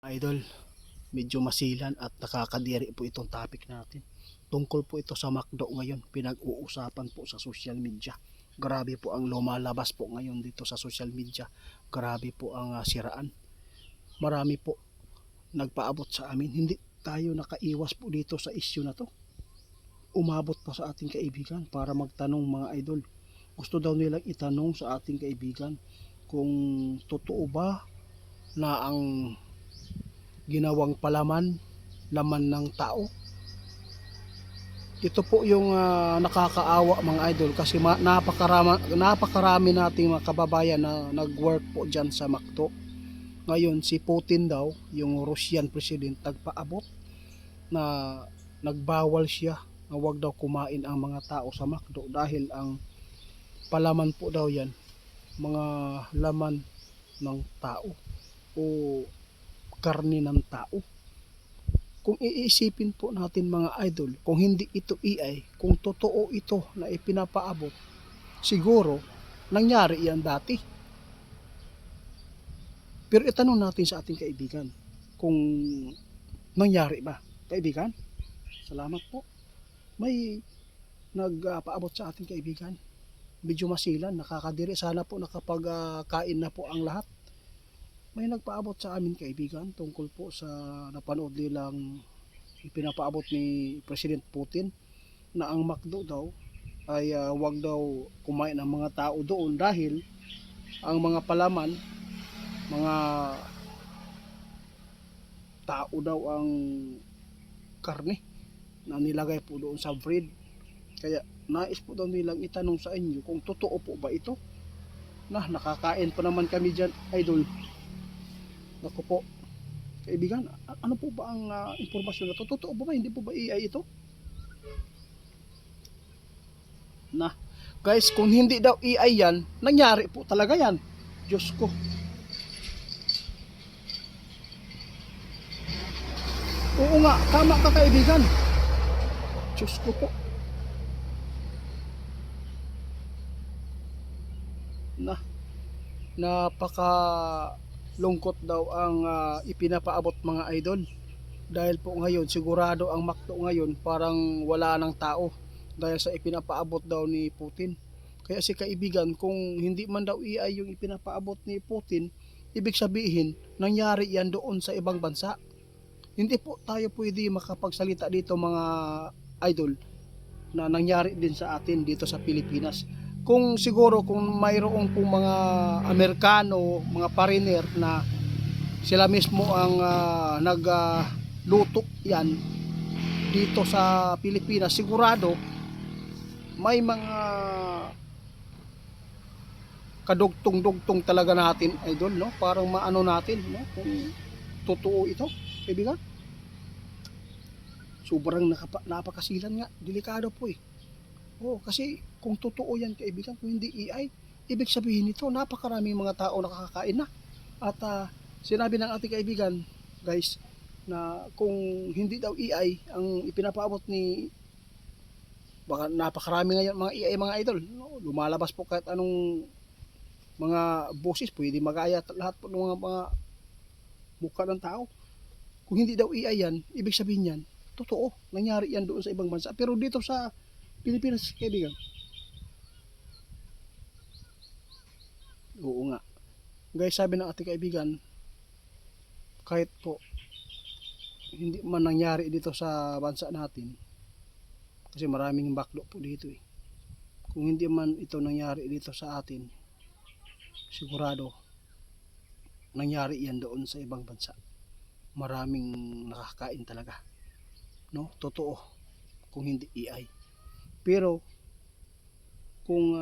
Idol, medyo masilan at nakakadiri po itong topic natin. Tungkol po ito sa McDo ngayon, pinag-uusapan po sa social media. Grabe po ang lumalabas po ngayon dito sa social media. Grabe po ang siraan. Marami po nagpaabot sa amin. Hindi tayo nakaiwas po dito sa issue na to. Umabot pa sa ating kaibigan para magtanong mga idol. Gusto daw nilang itanong sa ating kaibigan kung totoo ba na ang ginawang palaman, laman ng tao. Ito po yung nakakaawa mga idol kasi napakarami nating mga kababayan na nag-work po dyan sa McDo. Ngayon si Putin daw, yung Russian president, nagpaabot na nagbawal siya na wag daw kumain ang mga tao sa McDo dahil ang palaman po daw yan, mga laman ng tao o karne ng tao. Kung iisipin po natin mga idol, kung hindi ito AI, kung totoo ito na ipinapaabot, siguro nangyari yan dati. Pero itanong natin sa ating kaibigan kung nangyari ba. Kaibigan, salamat po. May nagpaabot sa ating kaibigan. Medyo masilan, nakakadiri. Sana po nakapagkain na po ang lahat. May nagpaabot sa amin kaibigan tungkol po sa napanood nilang ipinapaabot ni President Putin na ang McDo daw ay wag daw kumain ng mga tao doon dahil ang mga palaman, mga tao daw ang karne na nilagay po doon sa bread. Kaya nais po daw nilang itanong sa inyo kung totoo po ba ito. Nakakain pa naman kami dyan idol. Naku po, kaibigan, ano po ba ang impormasyon na to? Totoo ba? Hindi po ba AI ito? Guys, kung hindi daw AI yan, nangyari po talaga yan. Diyos ko. Oo nga, tama ka kaibigan. Diyos ko po. Napaka lungkot daw ang ipinapaabot mga idol dahil po ngayon sigurado ang McDo ngayon parang wala ng tao dahil sa ipinapaabot daw ni Putin. Kaya si kaibigan, kung hindi man daw AI yung ipinapaabot ni Putin, ibig sabihin nangyari yan doon sa ibang bansa. Hindi po tayo pwede makapagsalita dito mga idol na nangyari din sa atin dito sa Pilipinas. Kung siguro kung mayroong pong mga Amerikano, mga foreigner na sila mismo ang nagluto yan dito sa Pilipinas, sigurado may mga kadugtong-dugtong talaga natin idol, no? Parang maano natin, no? Kung totoo ito, kaibigan. Sobrang napakasilan nga, delikado po eh. Kasi kung totoo yan kaibigan, kung hindi AI, ibig sabihin nito napakaraming mga tao nakakakain na. At sinabi ng ating kaibigan, guys, na kung hindi daw AI ang ipinapaabot ni, baka napakarami ngayon mga AI mga idol, no? Lumalabas po kahit anong mga boses, pwede magaya lahat po ng mga mukha ng tao. Kung hindi daw AI yan, ibig sabihin yan, totoo, nangyari yan doon sa ibang bansa. Pero dito sa Pilipinas, kaibigan, oo nga. Guys, sabi ng ating kaibigan, kahit po hindi man nangyari dito sa bansa natin, kasi maraming baklo po dito eh. Kung hindi man ito nangyari dito sa atin, sigurado nangyari yan doon sa ibang bansa. Maraming nakakain talaga, no? Totoo, kung hindi AI. Pero kung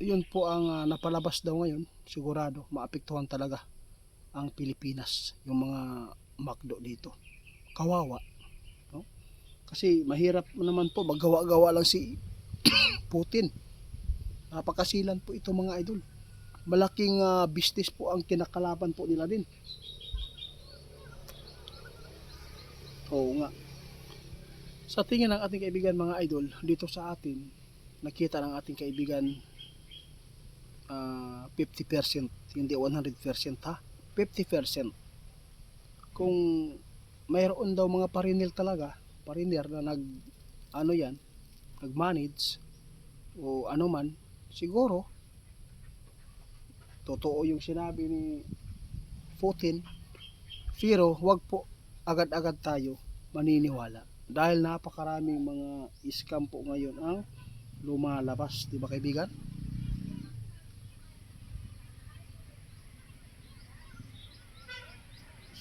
yun po ang napalabas daw ngayon, sigurado maapektuhan talaga ang Pilipinas, yung mga McDo dito. Kawawa, no? Kasi mahirap naman po, maggawa-gawa lang si Putin. Napakasilan po ito mga idol. Malaking business po ang kinakalaban po nila din. Oo nga. Sa tingin ng ating kaibigan mga idol, dito sa atin, nakita ng ating kaibigan 50%, hindi 100% ha, 50%. kung mayroon daw mga parinil talaga, pariner na ano yan, nag-manage o ano man, siguro totoo yung sinabi ni Putin. Pero wag po agad-agad tayo maniniwala dahil napakaraming mga scam po ngayon ang lumalabas, di ba kaibigan?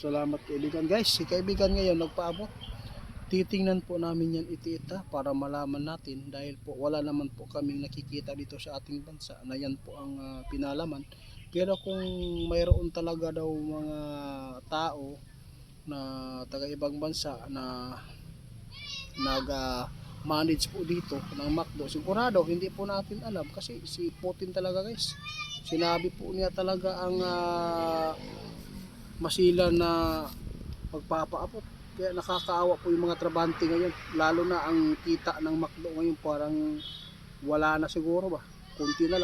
Salamat kaibigan. Guys, si kaibigan ngayon nagpaabot. Titingnan po namin yan iti-ita para malaman natin dahil po wala naman po kaming nakikita dito sa ating bansa na yan po ang pinalaman. Pero kung mayroon talaga daw mga tao na taga ibang bansa na nag manage po dito ng McDo, sigurado hindi po natin alam kasi si Putin talaga guys, sinabi po niya talaga ang masila na magpapaabot. Kaya nakakaawa po yung mga trabante ngayon, lalo na ang kita ng McDo ngayon parang wala na siguro ba, kunti na lang.